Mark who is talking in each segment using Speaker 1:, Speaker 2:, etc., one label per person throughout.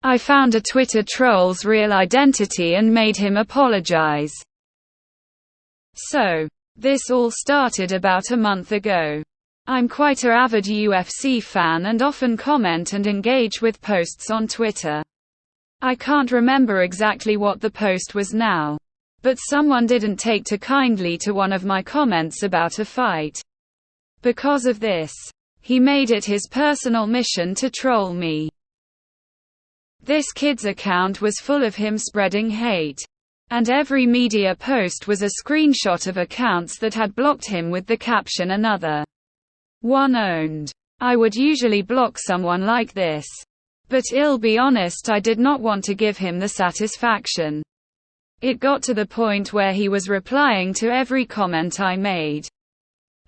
Speaker 1: I found a Twitter troll's real identity and made him apologize. So, this all started about a month ago. I'm quite an avid UFC fan and often comment and engage with posts on Twitter. I can't remember exactly what the post was now, but someone didn't take too kindly to one of my comments about a fight. Because of this, he made it his personal mission to troll me. This kid's account was full of him spreading hate. And every media post was a screenshot of accounts that had blocked him with the caption "another one owned." I would usually block someone like this. But I'll be honest, I did not want to give him the satisfaction. It got to the point where he was replying to every comment I made.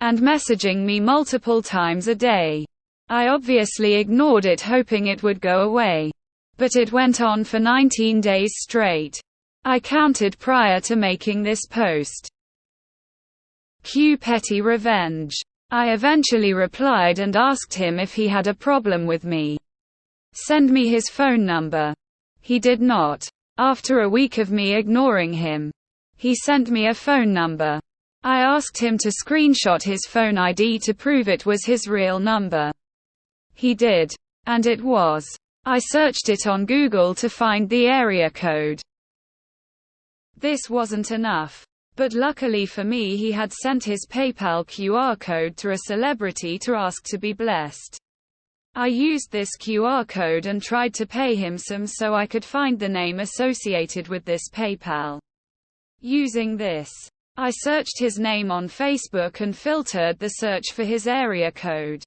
Speaker 1: And messaging me multiple times a day. I obviously ignored it hoping it would go away. But it went on for 19 days straight. I counted prior to making this post. Q petty revenge. I eventually replied and asked him if he had a problem with me. Send me his phone number. He did not. After a week of me ignoring him, he sent me a phone number. I asked him to screenshot his phone ID to prove it was his real number. He did. And it was. I searched it on Google to find the area code. This wasn't enough. But luckily for me, he had sent his PayPal QR code to a celebrity to ask to be blessed. I used this QR code and tried to pay him some so I could find the name associated with this PayPal. Using this, I searched his name on Facebook and filtered the search for his area code.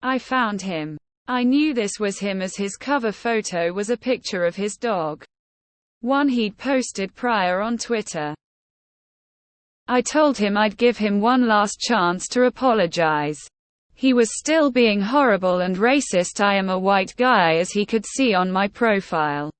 Speaker 1: I found him. I knew this was him as his cover photo was a picture of his dog. One he'd posted prior on Twitter. I told him I'd give him one last chance to apologize. He was still being horrible and racist. I am a white guy, as he could see on my profile.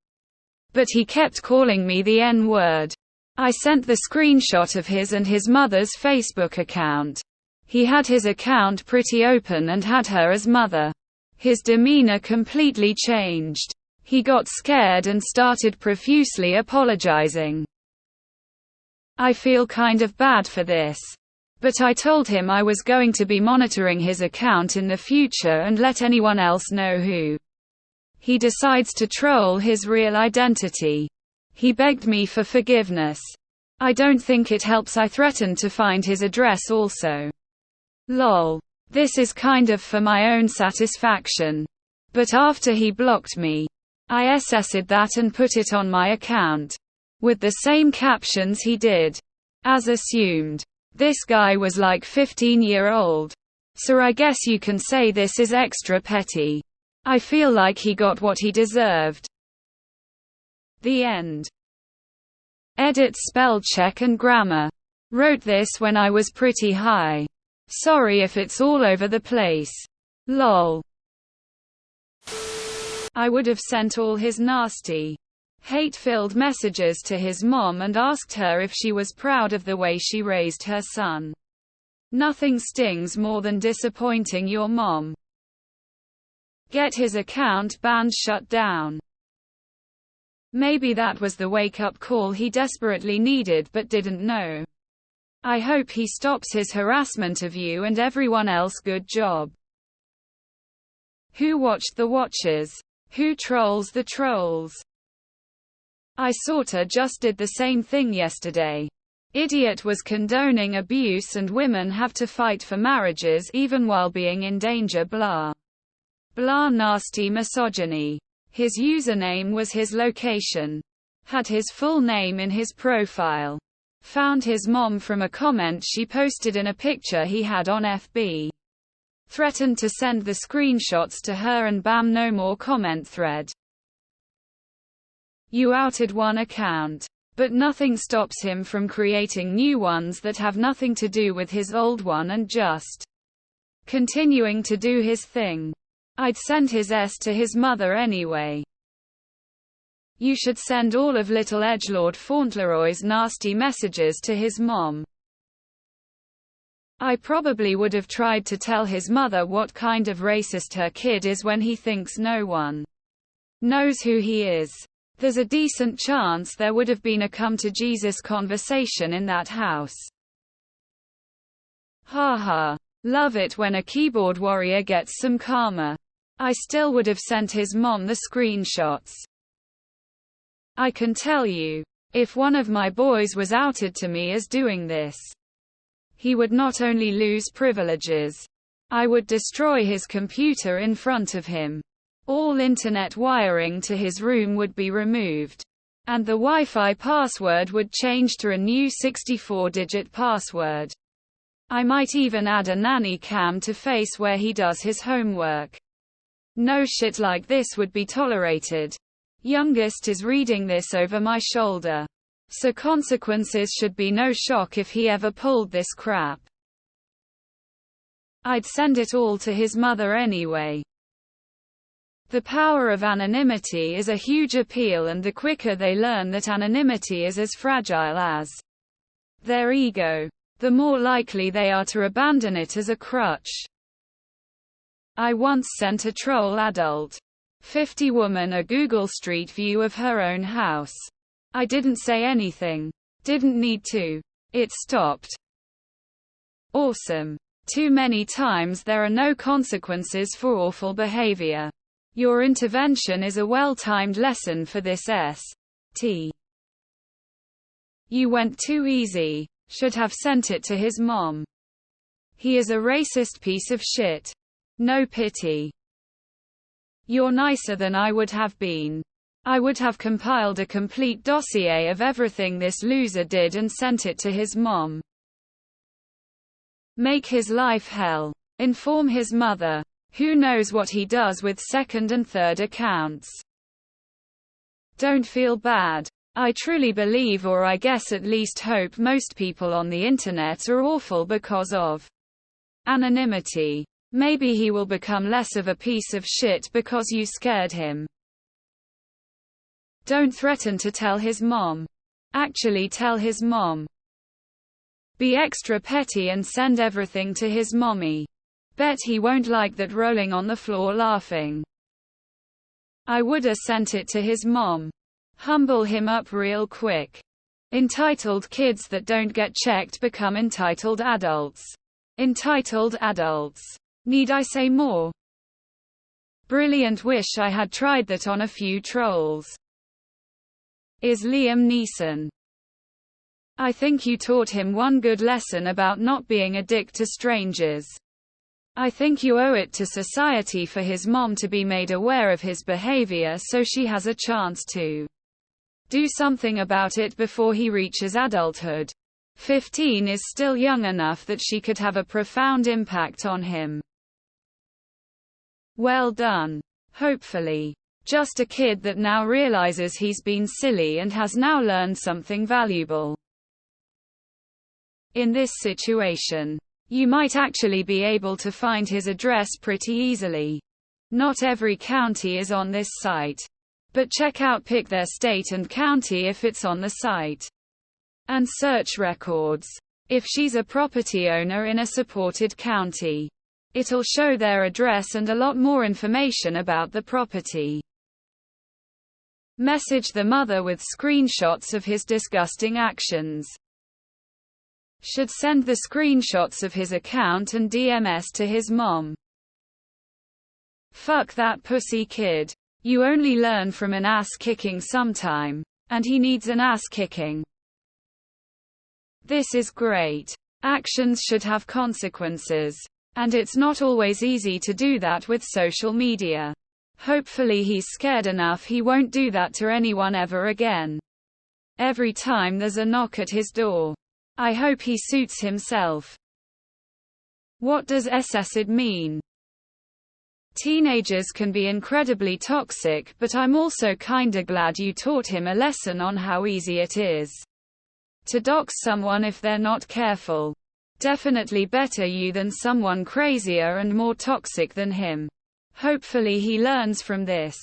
Speaker 1: But he kept calling me the N-word. I sent the screenshot of his and his mother's Facebook account. He had his account pretty open and had her as mother. His demeanor completely changed. He got scared and started profusely apologizing. I feel kind of bad for this. But I told him I was going to be monitoring his account in the future and let anyone else know who he decides to troll his real identity. He begged me for forgiveness. I don't think it helps. I threatened to find his address also. Lol. This is kind of for my own satisfaction. But after he blocked me, I assessed that and put it on my account. With the same captions he did. As assumed. This guy was like 15-year-old. So I guess you can say this is extra petty. I feel like he got what he deserved. The end. Edit spell check and grammar. Wrote this when I was pretty high. Sorry if it's all over the place. Lol. I would have sent all his nasty, hate-filled messages to his mom and asked her if she was proud of the way she raised her son. Nothing stings more than disappointing your mom. Get his account banned, shut down. Maybe that was the wake-up call he desperately needed but didn't know. I hope he stops his harassment of you and everyone else. Good job. Who watched the watchers? Who trolls the trolls? I sorta just did the same thing yesterday. Idiot was condoning abuse and women have to fight for marriages even while being in danger. Blah. Blah. Nasty misogyny. His username was his location. Had his full name in his profile. Found his mom from a comment she posted in a picture he had on FB. Threatened to send the screenshots to her and bam, no more comment thread. You outed one account. But nothing stops him from creating new ones that have nothing to do with his old one and just continuing to do his thing. I'd send his S to his mother anyway. You should send all of little edgelord Fauntleroy's nasty messages to his mom. I probably would have tried to tell his mother what kind of racist her kid is when he thinks no one knows who he is. There's a decent chance there would have been a come-to-Jesus conversation in that house. Haha. Love it when a keyboard warrior gets some karma. I still would have sent his mom the screenshots. I can tell you, if one of my boys was outed to me as doing this, he would not only lose privileges, I would destroy his computer in front of him. All internet wiring to his room would be removed, and the Wi-Fi password would change to a new 64-digit password. I might even add a nanny cam to face where he does his homework. No shit like this would be tolerated. Youngest is reading this over my shoulder, so consequences should be no shock if he ever pulled this crap. I'd send it all to his mother anyway. The power of anonymity is a huge appeal, and the quicker they learn that anonymity is as fragile as their ego, the more likely they are to abandon it as a crutch. I once sent a troll adult 50 woman a Google Street View of her own house. I didn't say anything. Didn't need to. It stopped. Awesome. Too many times there are no consequences for awful behavior. Your intervention is a well-timed lesson for this S.T. You went too easy. Should have sent it to his mom. He is a racist piece of shit. No pity. You're nicer than I would have been. I would have compiled a complete dossier of everything this loser did and sent it to his mom. Make his life hell. Inform his mother. Who knows what he does with second and third accounts. Don't feel bad. I truly believe, or I guess at least hope, most people on the internet are awful because of anonymity. Maybe he will become less of a piece of shit because you scared him. Don't threaten to tell his mom. Actually tell his mom. Be extra petty and send everything to his mommy. Bet he won't like that rolling on the floor laughing. I woulda sent it to his mom. Humble him up real quick. Entitled kids that don't get checked become entitled adults. Entitled adults. Need I say more? Brilliant. Wish I had tried that on a few trolls. Is Liam Neeson. I think you taught him one good lesson about not being a dick to strangers. I think you owe it to society for his mom to be made aware of his behavior so she has a chance to do something about it before he reaches adulthood. 15 is still young enough that she could have a profound impact on him. Well done. Hopefully. Just a kid that now realizes he's been silly and has now learned something valuable. In this situation, you might actually be able to find his address pretty easily. Not every county is on this site. But pick their state and county if it's on the site. And search records. If she's a property owner in a supported county, it'll show their address and a lot more information about the property. Message the mother with screenshots of his disgusting actions. Should send the screenshots of his account and DMS to his mom. Fuck that pussy kid. You only learn from an ass kicking sometime, and he needs an ass kicking. This is great. Actions should have consequences. And it's not always easy to do that with social media. Hopefully he's scared enough he won't do that to anyone ever again. Every time there's a knock at his door, I hope he suits himself. What does SSID mean? Teenagers can be incredibly toxic, but I'm also kinda glad you taught him a lesson on how easy it is to dox someone if they're not careful. Definitely better you than someone crazier and more toxic than him. Hopefully he learns from this.